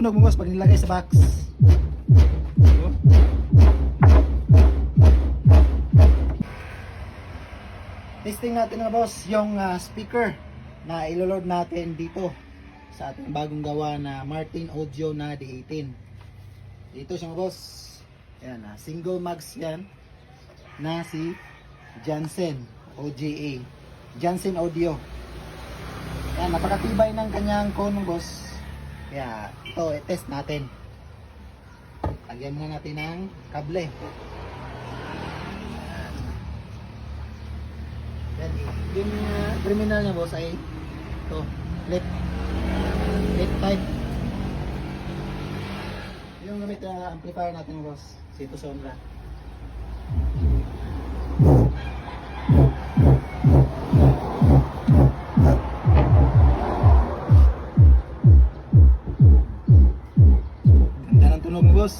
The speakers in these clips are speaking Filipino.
tunog mo boss pag nilagay sa box. Testing natin mga boss yung speaker na iloload natin dito sa ating bagong gawa na Martin Audio na D18. Dito siya mga boss. Ayan, single mags yan na si Jansen OGA. Jansen Audio. Ayan, napakatibay ng kanyang cone mga boss. Kaya ito, i-test natin. Lagyan muna natin ng kable. Yan, yung terminal niya boss ay ito, left type. Yung gamit na amplifier natin boss, Sito Sonra. Ganda ng tunog boss.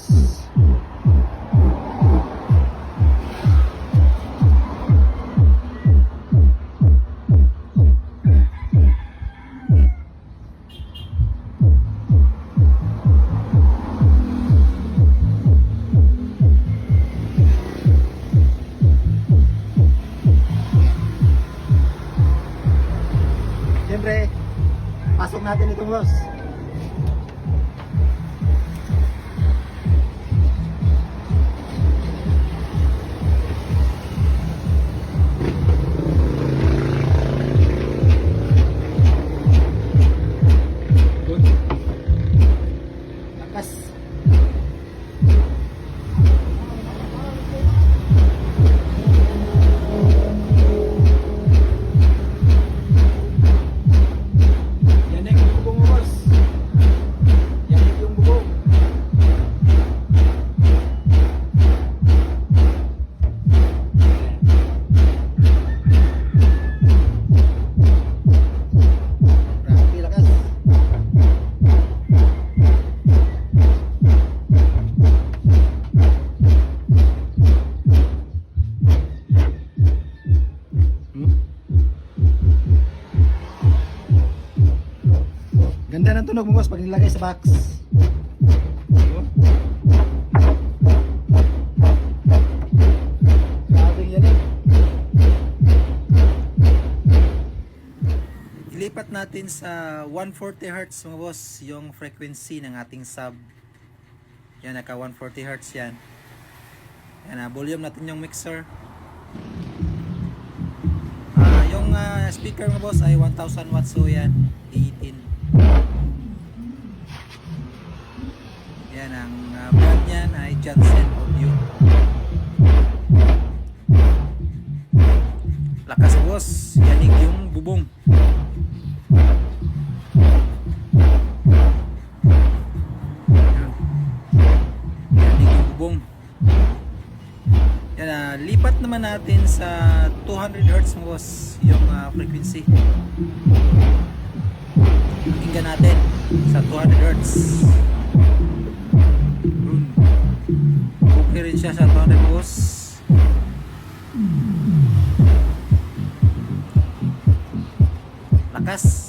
Siyempre, pasok natin itong boss. Good. Lakas. Ganda ng tunog mo boss pag nilagay sa box. Grabe yan eh. Ilipat natin sa 140 Hz mga boss yung frequency ng ating sub. Yan, naka 140 Hz yan. Yan, volume natin yung mixer. Yung speaker mga boss ay 1000 watts, so yan 18. Yan, ang brand niyan ay Jansen Audio. Lakas boss, yanig yung bubong. Yanig yung bubong. Yan, lipat naman natin sa 200 Hz boss yung frequency. Pakinggan natin sa 200 Hz. Okay rin siya sa 200 boss. Lakas.